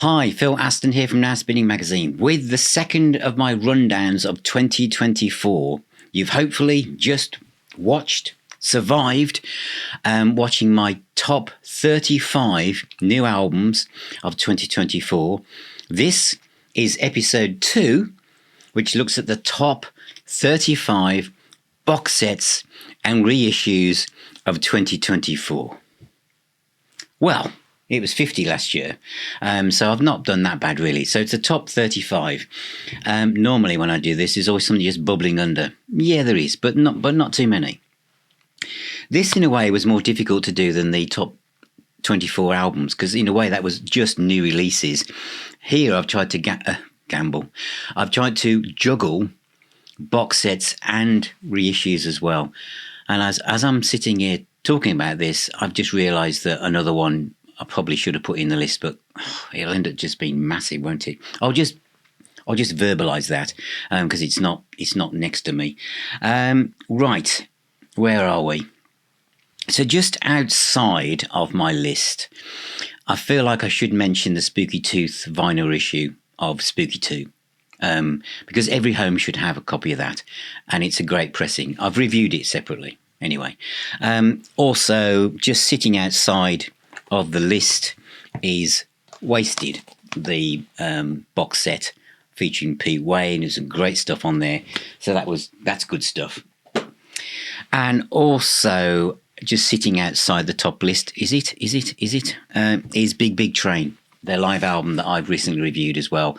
Hi, Phil Aston here from Now Spinning Magazine with the second of my rundowns of 2024. You've hopefully just survived, watching my top 35 new albums of 2024. This is episode 2, which looks at the top 35 box sets and reissues of 2024. Well, it was 50 last year, so I've not done that bad really. So it's a top 35. Normally when I do this, there's always something just bubbling under. Yeah, there is, but not too many. This, in a way, was more difficult to do than the top 24 albums, because in a way that was just new releases. Here I've tried to gamble. I've tried to juggle box sets and reissues as well. And as I'm sitting here talking about this, I've just realised that another one I probably should have put in the list, but it'll end up just being massive, won't it? I'll just verbalise that because it's not next to me. Right, where are we? So just outside of my list, I feel like I should mention the Spooky Tooth vinyl issue of Spooky 2. Because every home should have a copy of that, and it's a great pressing. I've reviewed it separately anyway. Also, just sitting outside of the list is Wasted, the box set featuring Pete Wayne. There's some great stuff on there, so that's good stuff. And also, just sitting outside the top list is Big Big Train, their live album that I've recently reviewed as well.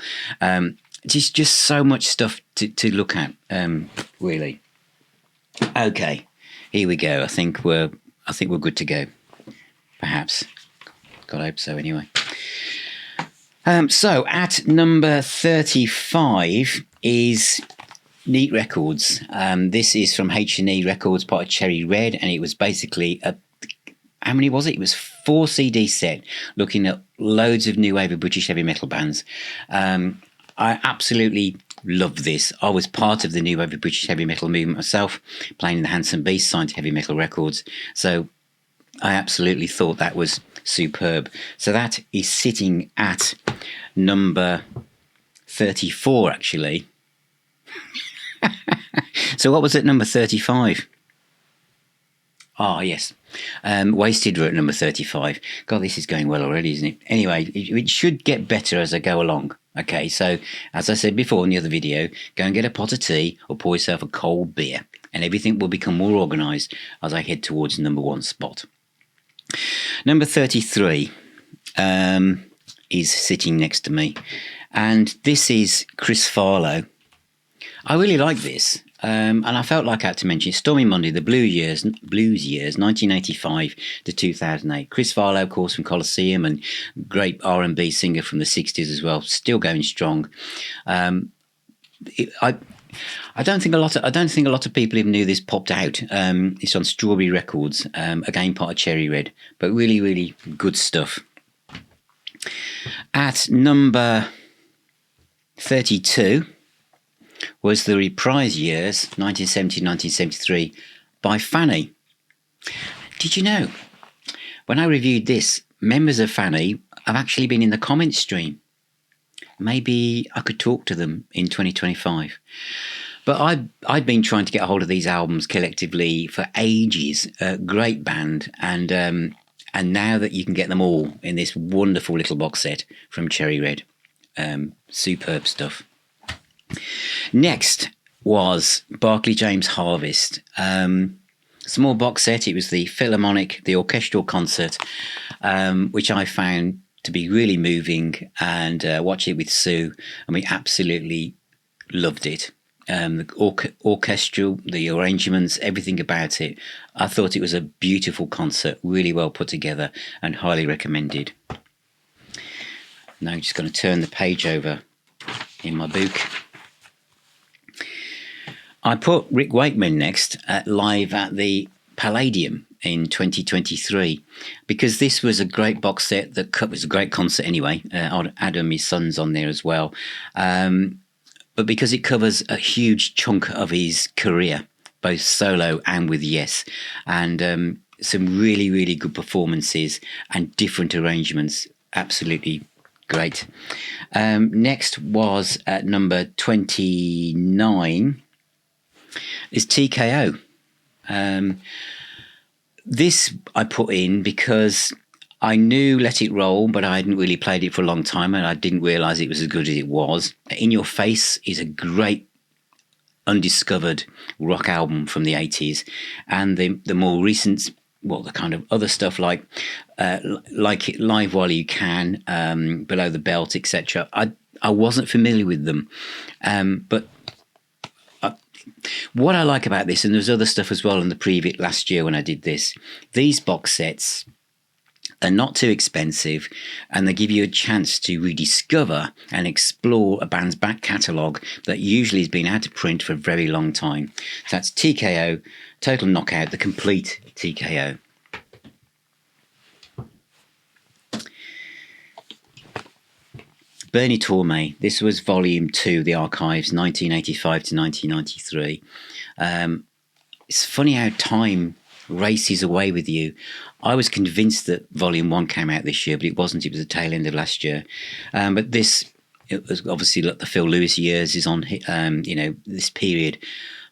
Just so much stuff to look at, really. Okay, here we go. I think we're good to go. Perhaps. God, I hope so. Anyway. So at number 35 is Neat Records. This is from H&E Records, part of Cherry Red, and it was basically how many was it? It was 4 CD set, looking at loads of new wave of British heavy metal bands. I absolutely love this. I was part of the new wave of British heavy metal movement myself, playing in the Handsome Beast, signed to Heavy Metal Records. So I absolutely thought that was superb. So that is sitting at number 34, actually. So what was at number 35? Ah, yes. Wasted were at number 35. God, this is going well already, isn't it? Anyway, it should get better as I go along. Okay, so as I said before in the other video, go and get a pot of tea or pour yourself a cold beer, and everything will become more organised as I head towards number 1 spot. Number 33 is sitting next to me, and this is Chris Farlow. I really like this, and I felt like I had to mention Stormy Monday, the blues years, 1985 to 2008. Chris Farlow, of course, from Colosseum, and great R&B singer from the 60s as well, still going strong. I don't think a lot of people even knew this popped out. It's on Strawberry Records, again part of Cherry Red, but really, really good stuff. At number 32 was the Reprise Years, 1970-1973, by Fanny. Did you know, when I reviewed this, members of Fanny have actually been in the comments stream. Maybe I could talk to them in 2025. But I'd been trying to get a hold of these albums collectively for ages. Great band, and now that you can get them all in this wonderful little box set from Cherry Red, superb stuff. Next was Barclay James Harvest. Small box set. It was the Philharmonic, the orchestral concert, which I found to be really moving, and watched it with Sue, and we absolutely loved it. The orchestral, the arrangements, everything about it. I thought it was a beautiful concert, really well put together, and highly recommended. Now I'm just going to turn the page over in my book. I put Rick Wakeman next, live at the Palladium in 2023, because this was a great box set that was a great concert anyway. Adam, his son's on there as well. But because it covers a huge chunk of his career, both solo and with Yes, and some really, really good performances and different arrangements. Absolutely Great. Next was at number 29 is TKO. This I put in because I knew Let It Roll, but I hadn't really played it for a long time, and I didn't realise it was as good as it was. In Your Face is a great undiscovered rock album from the 80s, and the more recent, well, the kind of other stuff like It Live While You Can, Below the Belt, etc. I wasn't familiar with them, but what I like about this, and there's other stuff as well in the preview last year when I did this, these box sets are not too expensive, and they give you a chance to rediscover and explore a band's back catalogue that usually has been out of print for a very long time. So that's TKO, Total Knockout, the complete TKO. Bernie Torme, this was volume 2, the archives, 1985 to 1993. It's funny how time races away with you. I was convinced that volume 1 came out this year, but it wasn't. It was the tail end of last year. But this, it was obviously like the Phil Lewis years is on, this period.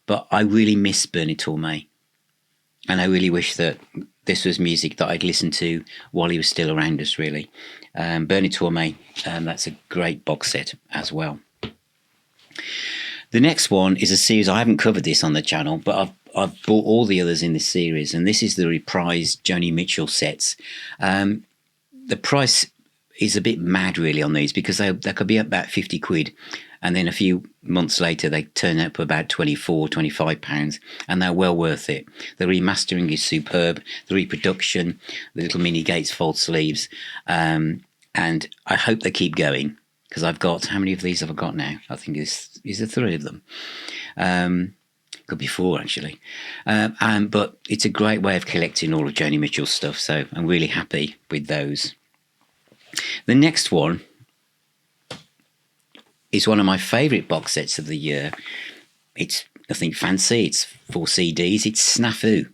But I really miss Bernie Torme. And I really wish that this was music that I'd listened to while he was still around us, really. Bernie Torme, that's a great box set as well. The next one is a series. I haven't covered this on the channel, but I've bought all the others in this series, and this is the reprised Joni Mitchell sets. The price is a bit mad, really, on these, because they could be about 50 quid, and then a few months later they turn up about 24, 25 pounds, and they're well worth it. The remastering is superb, the reproduction, the little mini gatefold sleeves, and I hope they keep going, because I've got, how many of these have I got now? I think is there 3 of them. Could be 4 actually, but it's a great way of collecting all of Joni Mitchell's stuff, so I'm really happy with those. The next one is one of my favourite box sets of the year. It's nothing fancy, it's 4 CDs, it's Snafu.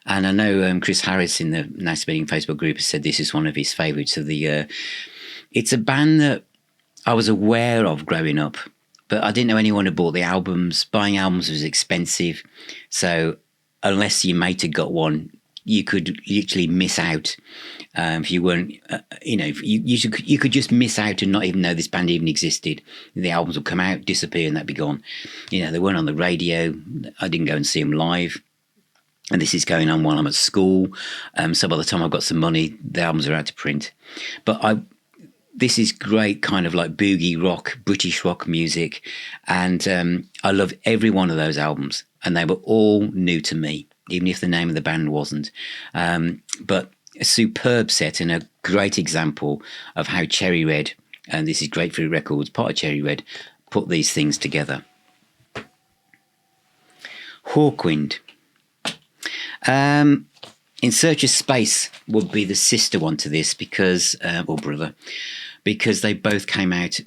And I know Chris Harris in the Now Spinning Facebook group has said this is one of his favourites of the year. It's a band that I was aware of growing up, but I didn't know anyone who bought the albums. Buying albums was expensive, so unless your mate had got one, you could literally miss out. If you weren't, you could just miss out and not even know this band even existed. The albums would come out, disappear, and that'd be gone. They weren't on the radio. I didn't go and see them live. And this is going on while I'm at school. So by the time I've got some money, the albums are out to print. But this is great kind of like boogie rock, British rock music. And I love every one of those albums. And they were all new to me, even if the name of the band wasn't. But a superb set and a great example of how Cherry Red, and this is Grapefruit Records, part of Cherry Red, put these things together. Hawkwind. In Search of Space would be the sister one to this, because, or brother, because they both came out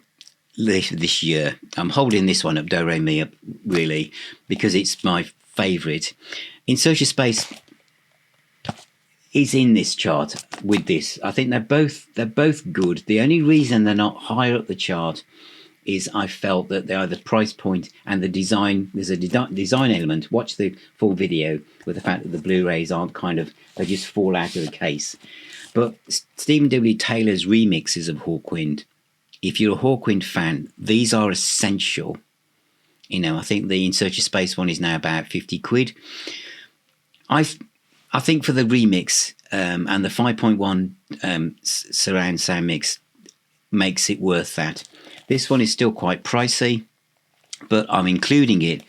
this year. I'm holding this one up, Do Re Mi, up, really, because it's my favourite. In Search of Space is in this chart with this. I think they're both good. The only reason they're not higher up the chart is I felt that they are the price point and the design. There's a design element. Watch the full video with the fact that the Blu-rays aren't they just fall out of the case. But Stephen W. Taylor's remixes of Hawkwind, if you're a Hawkwind fan, these are essential. I think the In Search of Space one is now about 50 quid. I think for the remix and the 5.1 surround sound mix makes it worth that. This one is still quite pricey, but I'm including it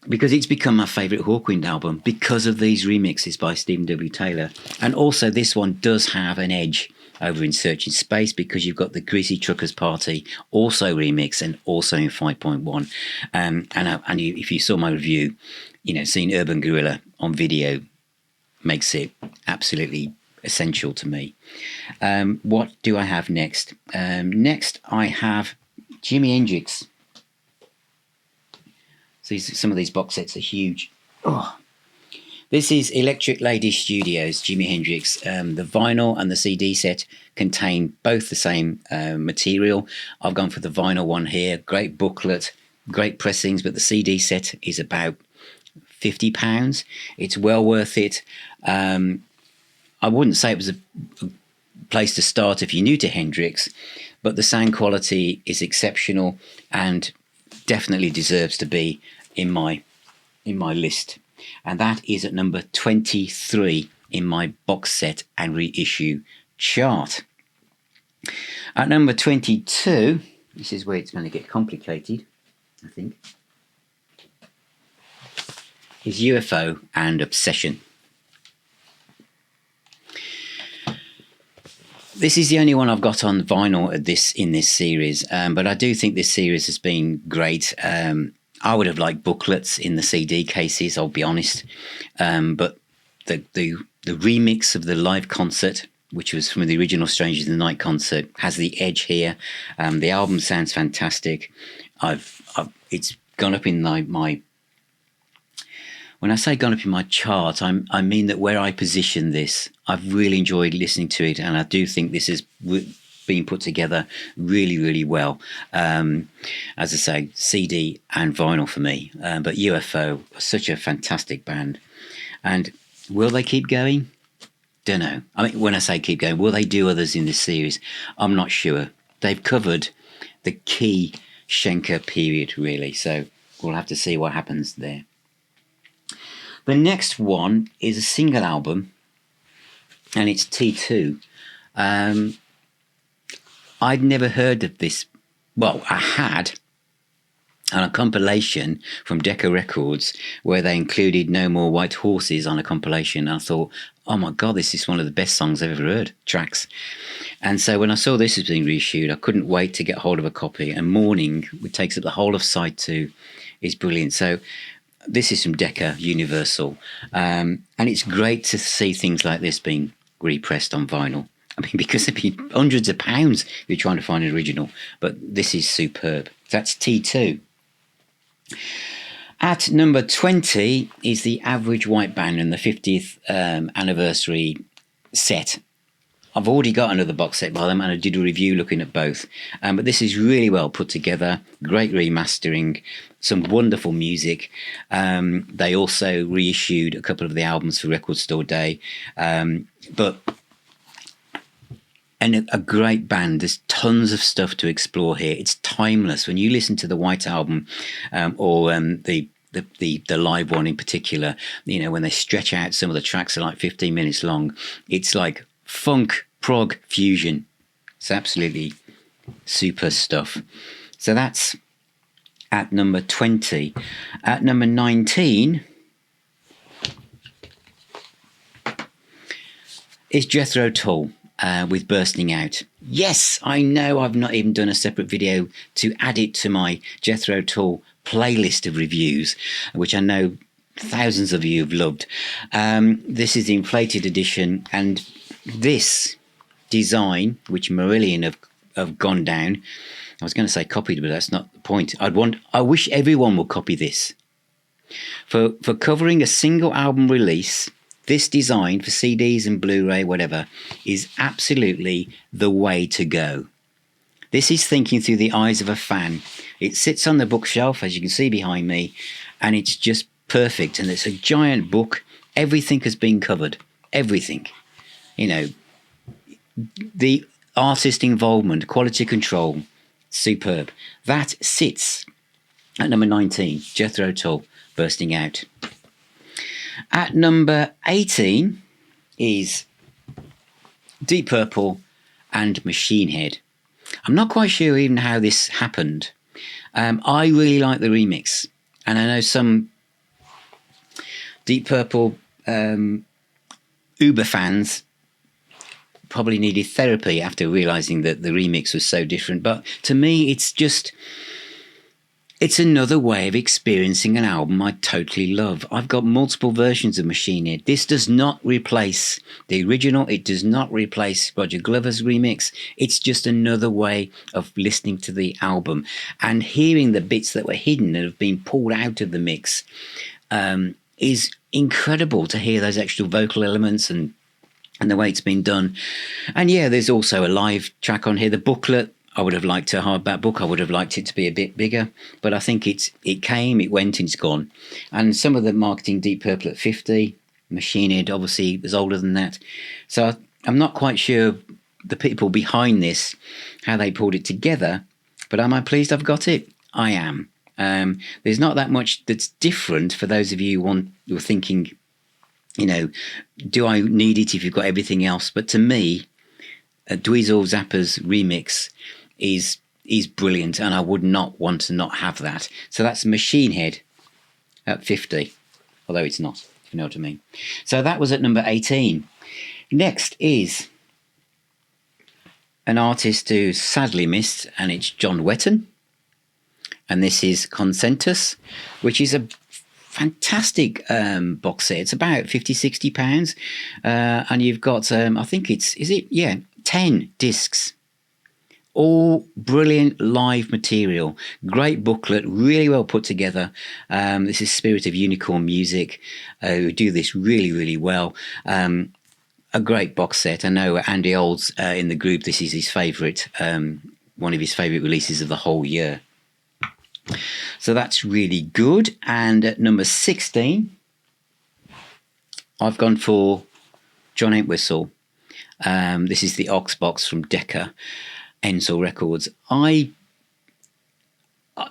because it's become my favourite Hawkwind album because of these remixes by Stephen W. Taylor. And also this one does have an edge over In Search of Space because you've got the Greasy Truckers Party also remix and also in 5.1. If you saw my review, seeing Urban Gorilla on video makes it absolutely essential to me. What do I have next? Next I have Jimi Hendrix. So some of these box sets are huge. Oh, This is Electric Lady Studios, Jimi Hendrix. The vinyl and the CD set contain both the same material. I've gone for the vinyl one here. Great booklet, great pressings, but the CD set is about £50. It's well worth it. I wouldn't say it was a place to start if you're new to Hendrix, but the sound quality is exceptional and definitely deserves to be in my list. And that is at number 23 in my box set and reissue chart. At number 22, this is where it's going to get complicated, I think, is UFO and Obsession. This is the only one I've got on vinyl in this series, but I do think this series has been great. I would have liked booklets in the CD cases, I'll be honest. But the remix of the live concert, which was from the original Strangers in the Night concert, has the edge here. The album sounds fantastic. It's gone up in my when I say gone up in my chart, I mean that where I position this, I've really enjoyed listening to it, and I do think this has been put together really, really well. As I say, CD and vinyl for me. But UFO, such a fantastic band. And will they keep going? Don't know. I mean, when I say keep going, will they do others in this series? I'm not sure. They've covered the key Schenker period, really. So we'll have to see what happens there. The next one is a single album, and it's T2. I'd never heard of this. Well, I had on a compilation from Decca Records where they included No More White Horses on a compilation. I thought, oh my God, this is one of the best songs I've ever heard, tracks. And so when I saw this was being reissued, I couldn't wait to get hold of a copy. And Morning, which takes up the whole of side 2, is brilliant. So this is from Decca Universal. And it's great to see things like this being repressed on vinyl. I mean, because it'd be hundreds of pounds if you're trying to find an original. But this is superb. That's T2. At number 20 is the Average White Band and the 50th anniversary set. I've already got another box set by them, and I did a review looking at both. But this is really well put together, great remastering, some wonderful music. They also reissued a couple of the albums for Record Store Day. And a great band. There's tons of stuff to explore here. It's timeless. When you listen to the White Album or the live one in particular, you know, when they stretch out, some of the tracks are like 15 minutes long. It's like funk, prog, fusion. It's absolutely super stuff. So that's at number 20. At number 19 is Jethro Tull. With Bursting Out. Yes, I know I've not even done a separate video to add it to my Jethro Tull playlist of reviews, which I know thousands of you have loved. This is the inflated edition, and this design, which Marillion have gone down, I was going to say copied, but that's not the point. I wish everyone would copy this. For covering a single album release, this design for CDs and Blu-ray, whatever, is absolutely the way to go. This is thinking through the eyes of a fan. It sits on the bookshelf, as you can see behind me, and it's just perfect. And it's a giant book. Everything has been covered. Everything. You know, the artist involvement, quality control, superb. That sits at number 19, Jethro Tull, Bursting Out. At number 18 is Deep Purple and Machine Head. I'm not quite sure even how this happened. I really like the remix, and I know some Deep Purple Uber fans probably needed therapy after realising that the remix was so different. But to me, it's another way of experiencing an album I totally love. I've got multiple versions of Machine Head. This does not replace the original. It does not replace Roger Glover's remix. It's just another way of listening to the album and hearing the bits that were hidden and have been pulled out of the mix is incredible to hear those extra vocal elements and the way it's been done. And yeah, there's also a live track on here. The booklet, I would have liked a hardback book. I would have liked it to be a bit bigger, but I think it came, it went, and it's gone. And some of the marketing, Deep Purple at 50, Machine Head obviously was older than that. So I'm not quite sure the people behind this, how they pulled it together, but am I pleased I've got it? I am. There's not that much that's different for those of you who are thinking, you know, do I need it if you've got everything else? But to me, Dweezil Zappa's remix is brilliant, and I would not want to not have that. So that's Machine Head at 50, although it's not, if you know what I mean. So that was at number 18. Next is an artist who sadly missed, and it's John Wetton. And this is Consentus, which is a fantastic box set. It's about £50-60. And you've got, I think it's, 10 discs. All brilliant live material. Great booklet, really well put together. This is Spirit of Unicorn Music, who do this really, really well. A great box set. I know Andy Olds in the group, this is his favourite, one of his favourite releases of the whole year. So that's really good. And at number 16, I've gone for John Entwistle. This is the Ox box from Decca, Enzo Records.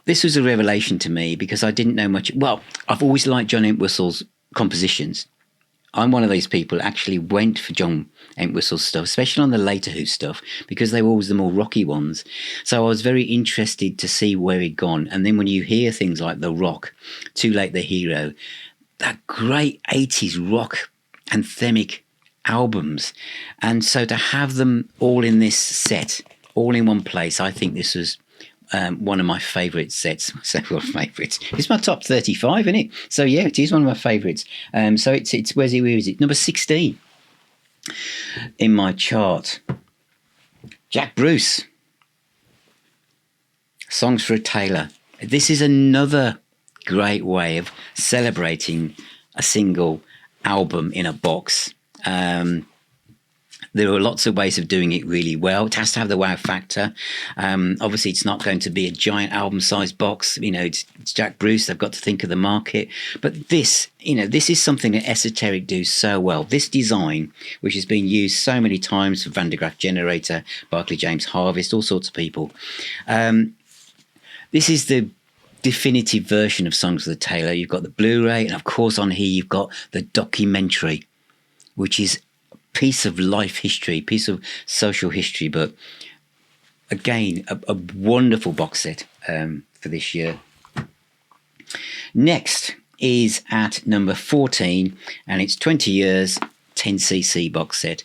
This was a revelation to me because I didn't know much. Well, I've always liked John Entwistle's compositions. I'm one of those people who actually went for John Entwistle's stuff, especially on the later Who stuff, because they were always the more rocky ones. So I was very interested to see where he'd gone. And then when you hear things like The Rock, Too Late the Hero, that great 80s rock anthemic albums. And so to have them all in this set, all in one place, I think this was one of my favourite sets, several favourites. It's my top 35, isn't it? So yeah, it is one of my favourites. So it's where is it? Number 16 in my chart. Jack Bruce, Songs for a Tailor. This is another great way of celebrating a single album in a box. There are lots of ways of doing it really well. It has to have the wow factor. Obviously, it's not going to be a giant album-sized box. You know, it's Jack Bruce. They've got to think of the market. But this, this is something that Esoteric do so well. This design, which has been used so many times for Van de Graaff Generator, Barclay James Harvest, all sorts of people. This is the definitive version of Songs for the Tailor. You've got the Blu-ray, and of course on here you've got the documentary, which is piece of life history, piece of social history, but again, a wonderful box set for this year. Next is at number 14, and it's 20 years 10cc box set.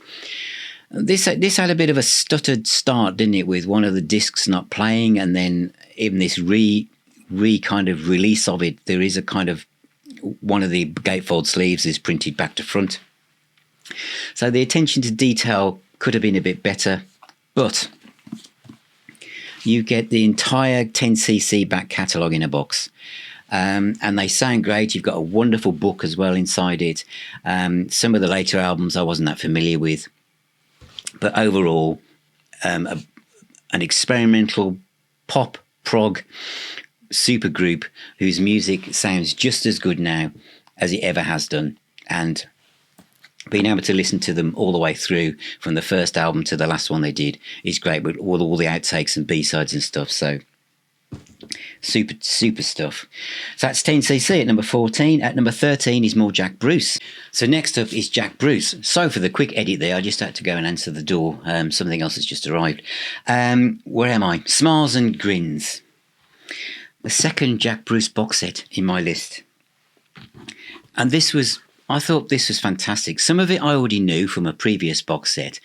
This had a bit of a stuttered start, didn't it, with one of the discs not playing, and then even this re kind of release of it, there is a kind of one of the gatefold sleeves is printed back to front. So the attention to detail could have been a bit better, but you get the entire 10cc back catalogue in a box. And they sound great. You've got a wonderful book as well inside it. Some of the later albums I wasn't that familiar with. But overall, an experimental pop prog supergroup whose music sounds just as good now as it ever has done. And being able to listen to them all the way through from the first album to the last one they did is great, with all the outtakes and B-sides and stuff. So super stuff. So that's 10cc at number 14. At number 13 is more Jack Bruce. So next up is Jack Bruce. So for the quick edit there, I just had to go and answer the door. Something else has just arrived. Where am I? Smiles and Grins. The second Jack Bruce box set in my list. And I thought this was fantastic. Some of it I already knew from a previous box set,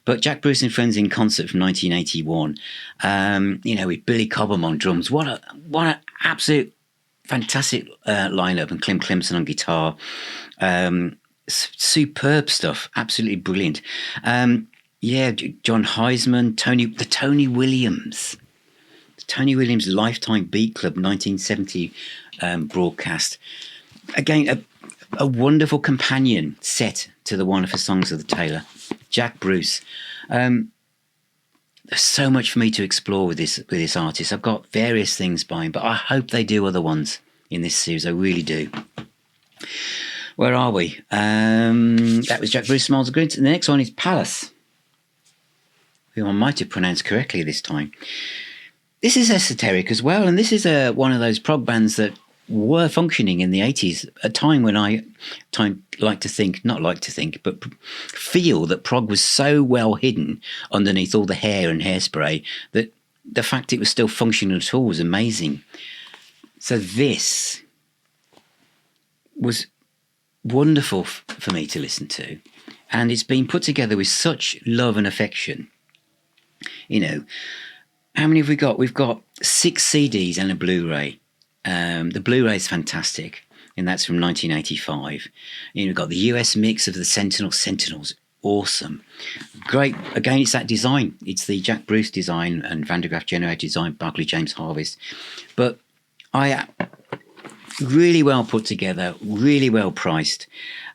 but Jack Bruce and Friends in Concert from 1981, with Billy Cobham on drums. What an absolute fantastic lineup, and Clem Clemson on guitar. Superb stuff, absolutely brilliant. John Heisman, Tony Williams. The Tony Williams Lifetime Beat Club 1970 broadcast. Again, a a wonderful companion set to the wonderful songs of the Taylor, Jack Bruce. There's so much for me to explore with this artist. I've got various things by him, but I hope they do other ones in this series. I really do. Where are we? That was Jack Bruce, Smiles of Green. The next one is Palace, who I might have pronounced correctly this time. This is esoteric as well, and this is one of those prog bands that were functioning in the 80s, a time when I feel that prog was so well hidden underneath all the hair and hairspray that the fact it was still functioning at all was amazing. So this was wonderful for me to listen to, and it's been put together with such love and affection. You know, how many have we got? We've got 6 CDs and a Blu-ray. The Blu-ray is fantastic, and that's from 1985. We've got the US mix of the Sentinel's awesome. Great. Again, it's that design. It's the Jack Bruce design and Van de Graaff generated design, Barclay James Harvest. But really well put together, really well priced.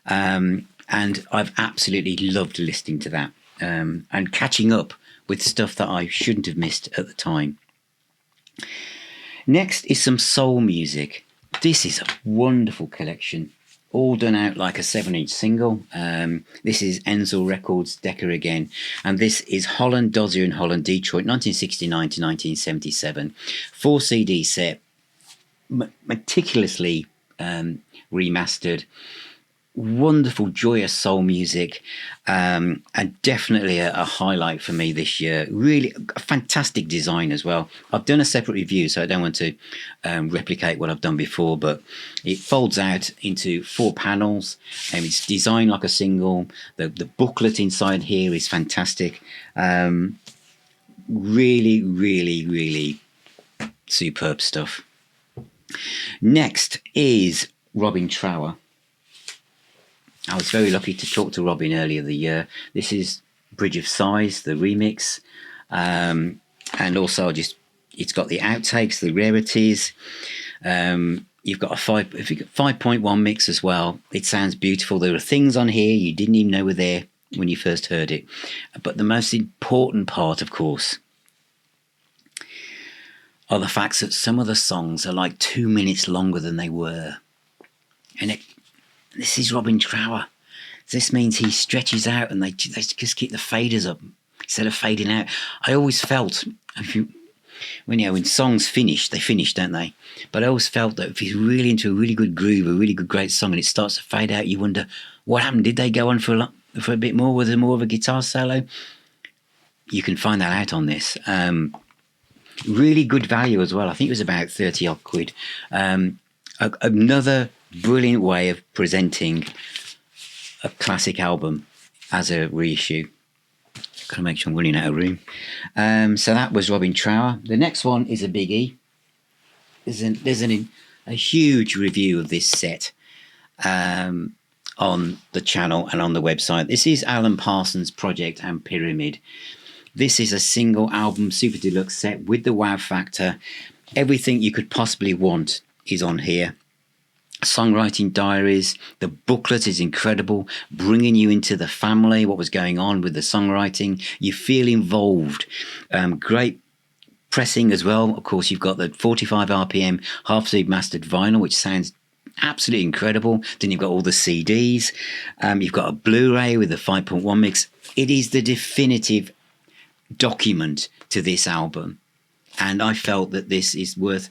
And I've absolutely loved listening to that and catching up with stuff that I shouldn't have missed at the time. Next is some soul music. This is a wonderful collection, all done out like a 7-inch single. This is Enzel Records, Decca again, and this is Holland, Dozier and Holland, Detroit, 1969 to 1977. 4 CD set, meticulously remastered. Wonderful, joyous soul music, and definitely a highlight for me this year. Really a fantastic design as well. I've done a separate review, so I don't want to replicate what I've done before, but it folds out into 4 panels, and it's designed like a single. The booklet inside here is fantastic. Really, really, really superb stuff. Next is Robin Trower. I was very lucky to talk to Robin earlier the year. This is Bridge of Sighs, the remix. And also it's got the outtakes, the rarities. You've got a 5.1 mix as well. It sounds beautiful. There are things on here you didn't even know were there when you first heard it. But the most important part, of course, are the facts that some of the songs are like 2 minutes longer than they were. And this is Robin Trower. This means he stretches out and they just keep the faders up instead of fading out. I always felt, when songs finish, they finish, don't they? But I always felt that if he's really into a really good groove, a really good great song, and it starts to fade out, you wonder, what happened? Did they go on for a bit more? Was there more of a guitar solo? You can find that out on this. Really good value as well. I think it was about 30 odd quid. Another brilliant way of presenting a classic album as a reissue. Gotta make sure I'm running out of room. So that was Robin Trower. The next one is a biggie. There's a huge review of this set on the channel and on the website. This is Alan Parsons' Project and Pyramid. This is a single album super deluxe set with the wow factor. Everything you could possibly want is on here. Songwriting diaries, the booklet is incredible, bringing you into the family, what was going on with the songwriting. You feel involved. Great pressing as well. Of course, you've got the 45 RPM half-speed mastered vinyl, which sounds absolutely incredible. Then you've got all the CDs. You've got a Blu-ray with the 5.1 mix. It is the definitive document to this album, and I felt that this is worth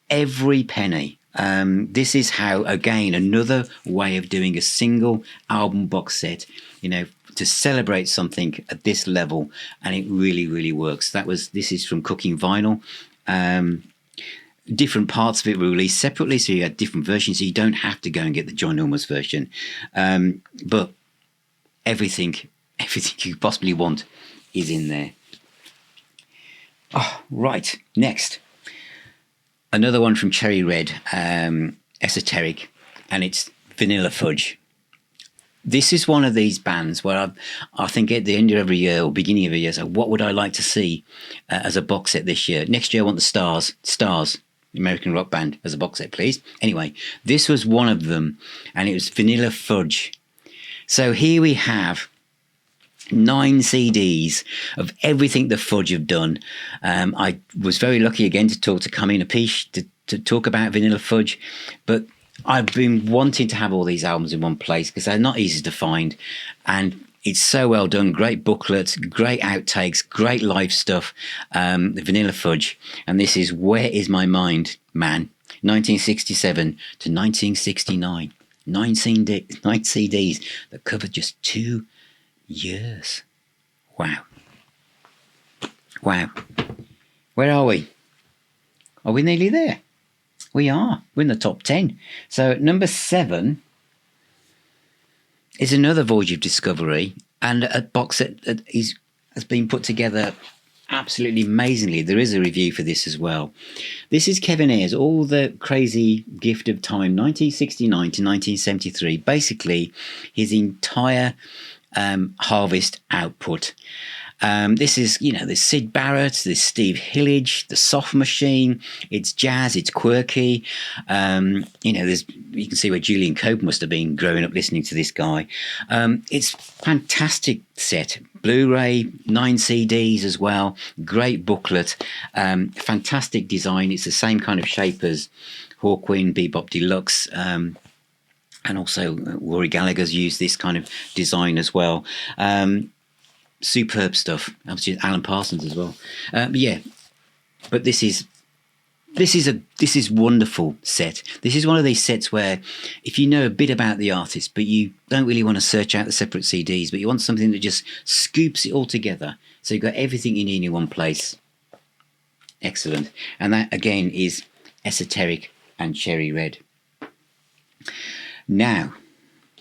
every penny. This is how, again, another way of doing a single album box set, to celebrate something at this level, and it really, really works. This is from Cooking Vinyl. Different parts of it were released separately, so you had different versions, so you don't have to go and get the John Illmus version. But everything you possibly want is in there. Oh, right, next. Another one from Cherry Red, esoteric, and it's Vanilla Fudge. This is one of these bands where I think at the end of every year or beginning of a year, so what would I like to see as a box set this year? Next year I want the Stars. American rock band as a box set, please. Anyway, this was one of them, and it was Vanilla Fudge. So here we have 9 CDs of everything the Fudge have done. I was very lucky again to talk to Carmina Piche to talk about Vanilla Fudge, but I've been wanting to have all these albums in one place because they're not easy to find, and it's so well done. Great booklets, great outtakes, great live stuff. The Vanilla Fudge, and this is Where Is My Mind, Man, 1967 to 1969. 9 CDs that covered just 2 years. Wow. Where are we? Are we nearly there? We are. We're in the top 10. So at number 7 is another Voyage of Discovery, and a box set that has been put together absolutely amazingly. There is a review for this as well. This is Kevin Ayers, All the Crazy Gift of Time, 1969 to 1973. Basically, his entire Harvest output. This is, there's Syd Barrett, there's Steve Hillage, the Soft Machine. It's jazz, it's quirky. You can see where Julian Cope must have been growing up listening to this guy. It's fantastic set. Blu-ray, 9 CDs as well. Great booklet. Fantastic design. It's the same kind of shape as Hawkwind, Bebop Deluxe. And also Rory Gallagher's used this kind of design as well. Superb stuff. Obviously Alan Parsons as well. But this is wonderful set. This is one of these sets where if you know a bit about the artist, but you don't really want to search out the separate CDs, but you want something that just scoops it all together, so you've got everything you need in one place. Excellent. And that again is Esoteric and Cherry Red. Now,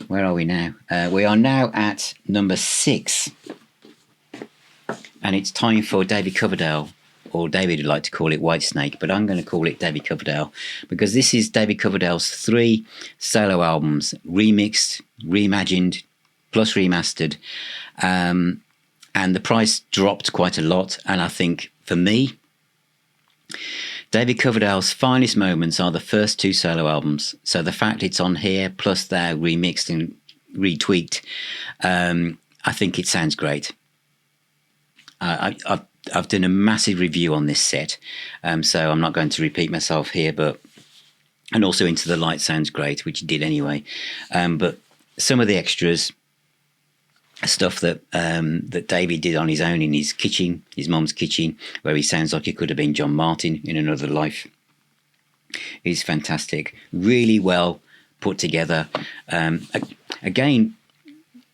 where are we now? We are now at number 6. And it's time for David Coverdale, or David would like to call it Whitesnake, but I'm going to call it David Coverdale, because this is David Coverdale's 3 solo albums, remixed, reimagined, plus remastered. And the price dropped quite a lot. And I think, for me, David Coverdale's finest moments are the first 2 solo albums. So the fact it's on here, plus they're remixed and retweaked, I think it sounds great. I've done a massive review on this set, so I'm not going to repeat myself here, and also Into the Light sounds great, which it did anyway. But some of the extras, stuff that David did on his own in his kitchen, his mum's kitchen, where he sounds like he could have been John Martin in another life, is fantastic. Really well put together. Again,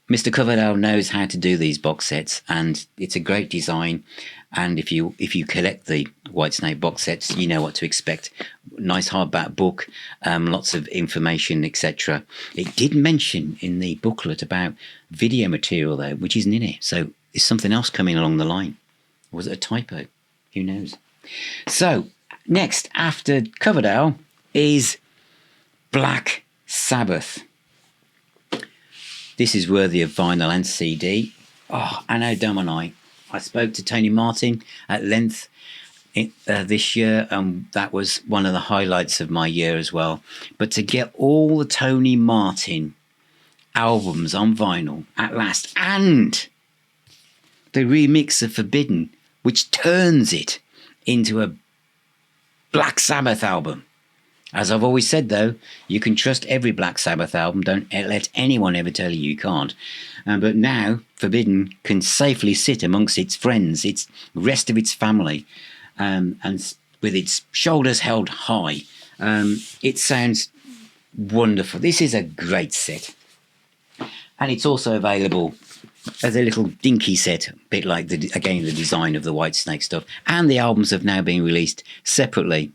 Mr. Coverdale knows how to do these box sets, and it's a great design. And if you collect the Whitesnake box sets, you know what to expect. Nice hardback book, lots of information, etc. It did mention in the booklet about video material, though, which isn't in it. So is something else coming along the line? Or was it a typo? Who knows? So next, after Coverdale, is Black Sabbath. This is worthy of vinyl and CD. Oh, Anno Domini. I spoke to Tony Martin at length this year, and that was one of the highlights of my year as well. But to get all the Tony Martin albums on vinyl at last, and the remix of Forbidden, which turns it into a Black Sabbath album. As I've always said, though, you can trust every Black Sabbath album. Don't let anyone ever tell you you can't. But now, Forbidden can safely sit amongst its friends, its rest of its family, and with its shoulders held high. It sounds wonderful. This is a great set. And it's also available as a little dinky set, a bit like, the design of the Whitesnake stuff. And the albums have now been released separately,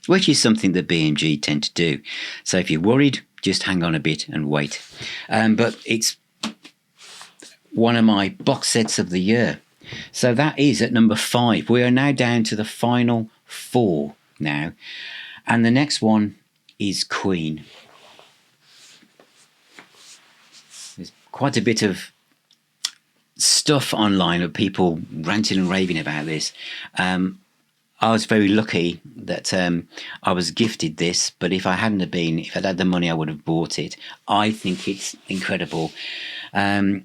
which is something that BMG tend to do. So if you're worried, just hang on a bit and wait. But it's one of my box sets of the year. So that is at number 5. We are now down to the final 4 now. And the next one is Queen. There's quite a bit of stuff online of people ranting and raving about this. I was very lucky that I was gifted this, but if I'd had the money, I would have bought it. I think it's incredible. It's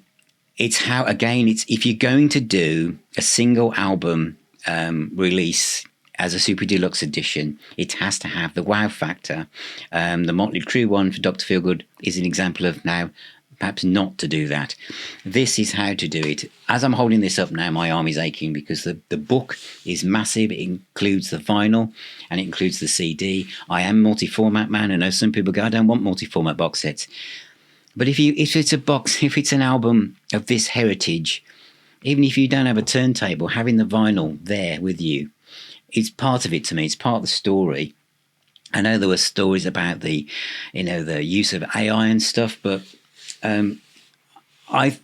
if you're going to do a single album release as a super deluxe edition, it has to have the wow factor. The Motley Crue one for Dr. Feelgood is an example of now perhaps not to do that. This is how to do it. As I'm holding this up now, my arm is aching because the book is massive. It includes the vinyl and it includes the CD. I am multi-format man. I know some people go, I don't want multi-format box sets. But if it's an album of this heritage, even if you don't have a turntable, having the vinyl there with you, it's part of it to me. It's part of the story. I know there were stories about the use of AI and stuff, but I've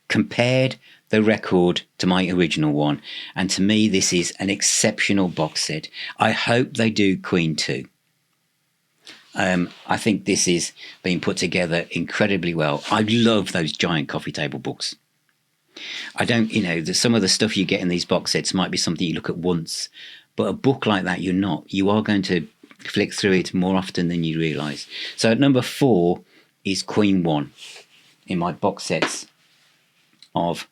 compared the record to my original one, and to me, this is an exceptional box set. I hope they do Queen 2. I think this is being put together incredibly well. I love those giant coffee table books. I don't, some of the stuff you get in these box sets might be something you look at once, but a book like that, you're not. You are going to flick through it more often than you realise. So at number 4 is Queen 1 in my box sets of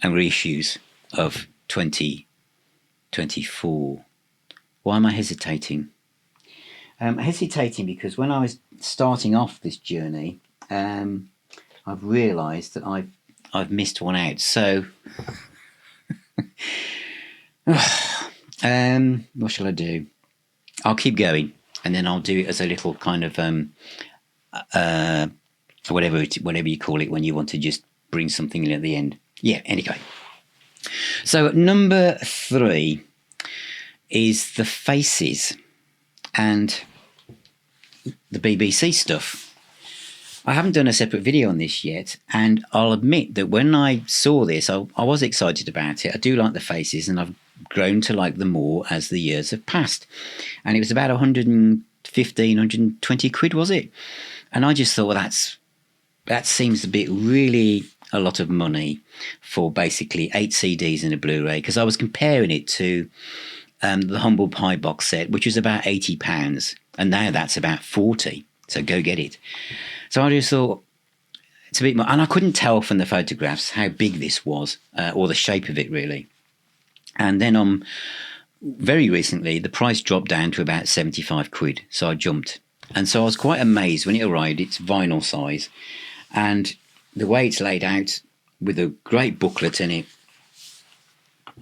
and reissues of 2024. Why am I hesitating? I'm hesitating because when I was starting off this journey, I've realised that I've missed one out. So, what shall I do? I'll keep going, and then I'll do it as a little kind of whatever you call it when you want to just bring something in at the end. Yeah. Anyway, so number 3 is the Faces and the BBC stuff. I haven't done a separate video on this yet, and I'll admit that when I saw this, I was excited about it. I do like the Faces, and I've grown to like them more as the years have passed. And it was about 115, 120 quid, was it? And I just thought, well, that seems a bit really a lot of money for basically 8 CDs and a Blu-ray, because I was comparing it to the Humble Pie box set, which was about £80, and now that's about 40. So go get it. So I just thought it's a bit more, and I couldn't tell from the photographs how big this was or the shape of it really. And then very recently, the price dropped down to about 75 quid. So I jumped. And so I was quite amazed when it arrived. It's vinyl size. And the way it's laid out with a great booklet in it,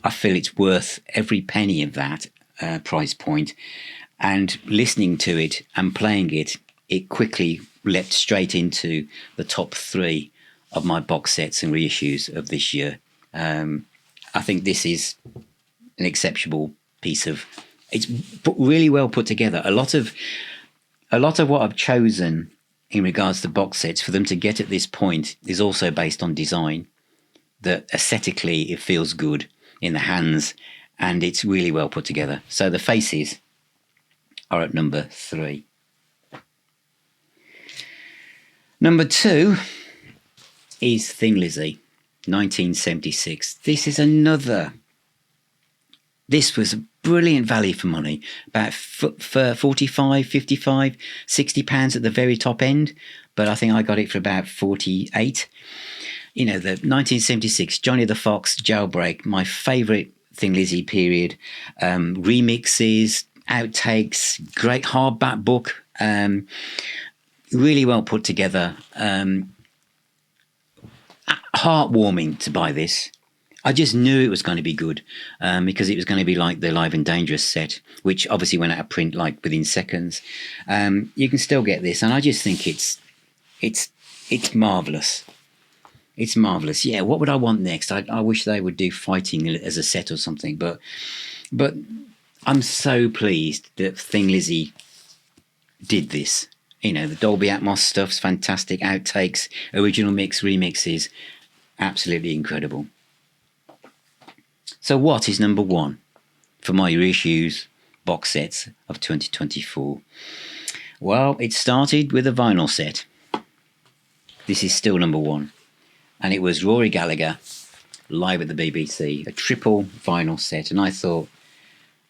I feel it's worth every penny of that price point. And listening to it and playing it, it quickly leapt straight into the top 3 of my box sets and reissues of this year. I think this is an exceptional piece of. It's really well put together. A lot of what I've chosen in regards to box sets for them to get at this point is also based on design. That aesthetically it feels good in the hands, and it's really well put together. So the Faces are at number 3. Number 2 is Thin Lizzy, 1976. This was a brilliant value for money, about for 45, 55, 60 pounds at the very top end, but I think I got it for about 48. The 1976 Johnny the Fox Jailbreak, my favourite Thin Lizzy period, remixes, outtakes, great hardback book, really well put together, heartwarming to buy this. I just knew it was going to be good because it was going to be like the Live and Dangerous set, which obviously went out of print like within seconds. You can still get this, and I just think it's marvellous. It's marvellous. Yeah, what would I want next? I wish they would do Fighting as a set or something, but I'm so pleased that Thin Lizzy did this. The Dolby Atmos stuff's fantastic, outtakes, original mix, remixes, absolutely incredible. So what is number 1 for my reissues box sets of 2024? Well, it started with a vinyl set. This is still number 1. And it was Rory Gallagher live at the BBC, a triple vinyl set. And I thought,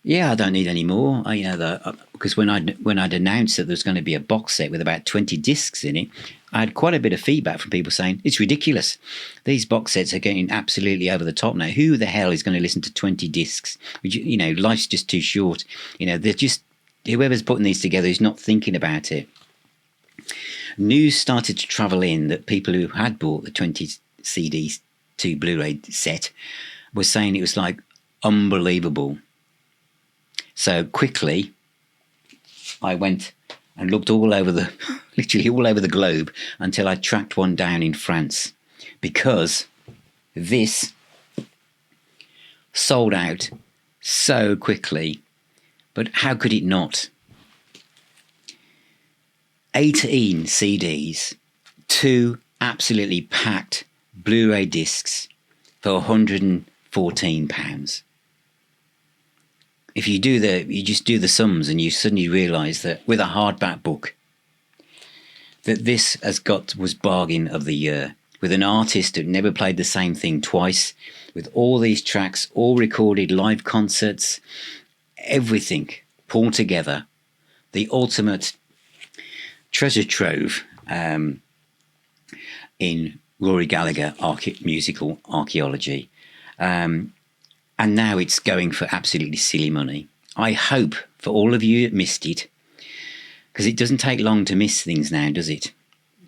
Yeah, I don't need any more. Because when I'd announced that there was going to be a box set with about 20 discs in it, I had quite a bit of feedback from people saying it's ridiculous. These box sets are getting absolutely over the top now. Who the hell is going to listen to 20 discs? Life's just too short. They're just, whoever's putting these together is not thinking about it. News started to travel in that people who had bought the 20 CDs to Blu-ray set were saying it was like unbelievable. So quickly, I went and looked literally all over the globe until I tracked one down in France, because this sold out so quickly. But how could it not? 18 CDs, 2 absolutely packed Blu-ray discs for £114. If you just do the sums, and you suddenly realise that with a hardback book, that this was bargain of the year, with an artist that never played the same thing twice, with all these tracks, all recorded live concerts, everything pulled together, the ultimate treasure trove in Rory Gallagher musical archaeology. And now it's going for absolutely silly money. I hope for all of you that missed it, because it doesn't take long to miss things now, does it?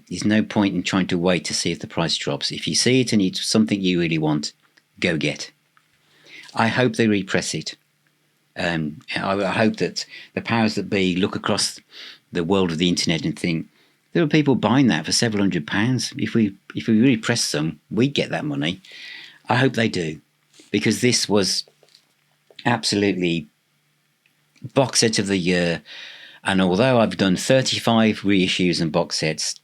There's no point in trying to wait to see if the price drops. If you see it and it's something you really want, go get. I hope they repress it. I hope that the powers that be look across the world of the internet and think, there are people buying that for several £100s. If we really press them, we get that money. I hope they do. Because this was absolutely box set of the year. And although I've done 35 reissues and box sets,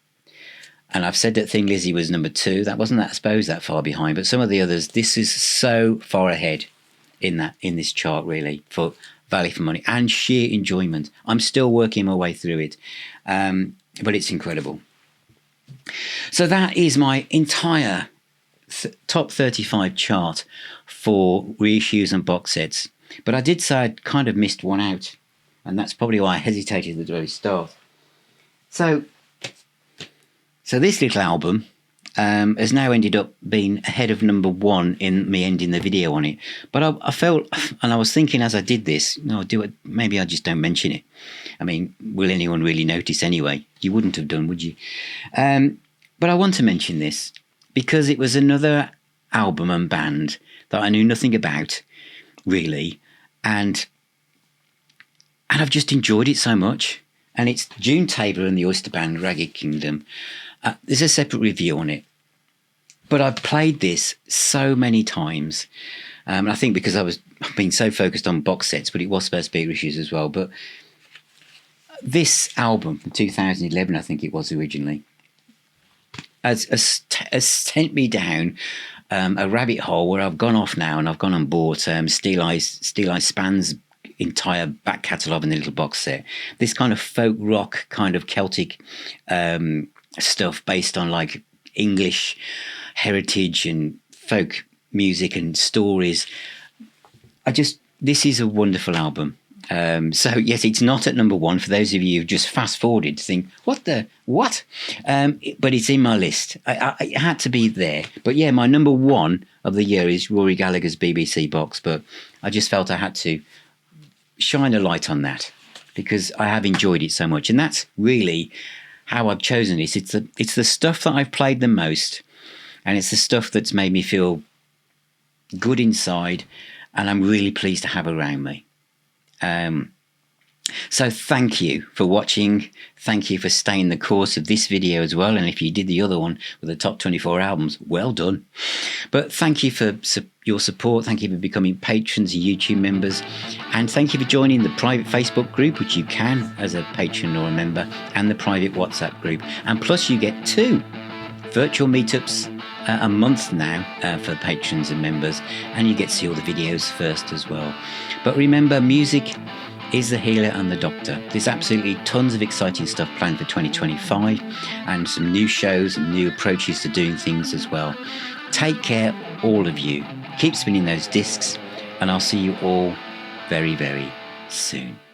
and I've said that Thin Lizzy was number 2, that wasn't, I suppose, that far behind. But some of the others, this is so far ahead in this chart, really, for value for money and sheer enjoyment. I'm still working my way through it, but it's incredible. So that is my entire top 35 chart for reissues and box sets. But I did say I'd kind of missed one out, and that's probably why I hesitated at the very start. So this little album has now ended up being ahead of number 1 in me ending the video on it. But I felt, and I was thinking as I did this, maybe I just don't mention it. I mean, will anyone really notice anyway? You wouldn't have done, would you? But I want to mention this, because it was another album and band that I knew nothing about, really, and I've just enjoyed it so much. And it's June Tabor and the Oyster Band, Ragged Kingdom. There's a separate review on it, but I've played this so many times. I think because I've been so focused on box sets, but it was supposed to be reissues as well. But this album from 2011, I think it was originally, has sent me down a rabbit hole where I've gone off now, and I've gone and bought Steel Eye Span's entire back catalogue in the little box set. This kind of folk rock, kind of Celtic stuff based on like English heritage and folk music and stories. This is a wonderful album. So yes, it's not at number 1 for those of you who've just fast forwarded to think, what? But it's in my list. It had to be there. But yeah, my number 1 of the year is Rory Gallagher's BBC box, but I just felt I had to shine a light on that because I have enjoyed it so much. And that's really how I've chosen this. It's the stuff that I've played the most, and it's the stuff that's made me feel good inside, and I'm really pleased to have around me. So thank you for watching. Thank you for staying the course of this video as well. And if you did the other one with the top 24 albums, well done. But thank you for your support. Thank you for becoming patrons and YouTube members. And thank you for joining the private Facebook group, which you can as a patron or a member, and the private WhatsApp group. And plus you get 2 virtual meetups a month now for patrons and members. And you get to see all the videos first as well. But remember, music is the healer and the doctor. There's absolutely tons of exciting stuff planned for 2025 and some new shows and new approaches to doing things as well. Take care, all of you. Keep spinning those discs, and I'll see you all very, very soon.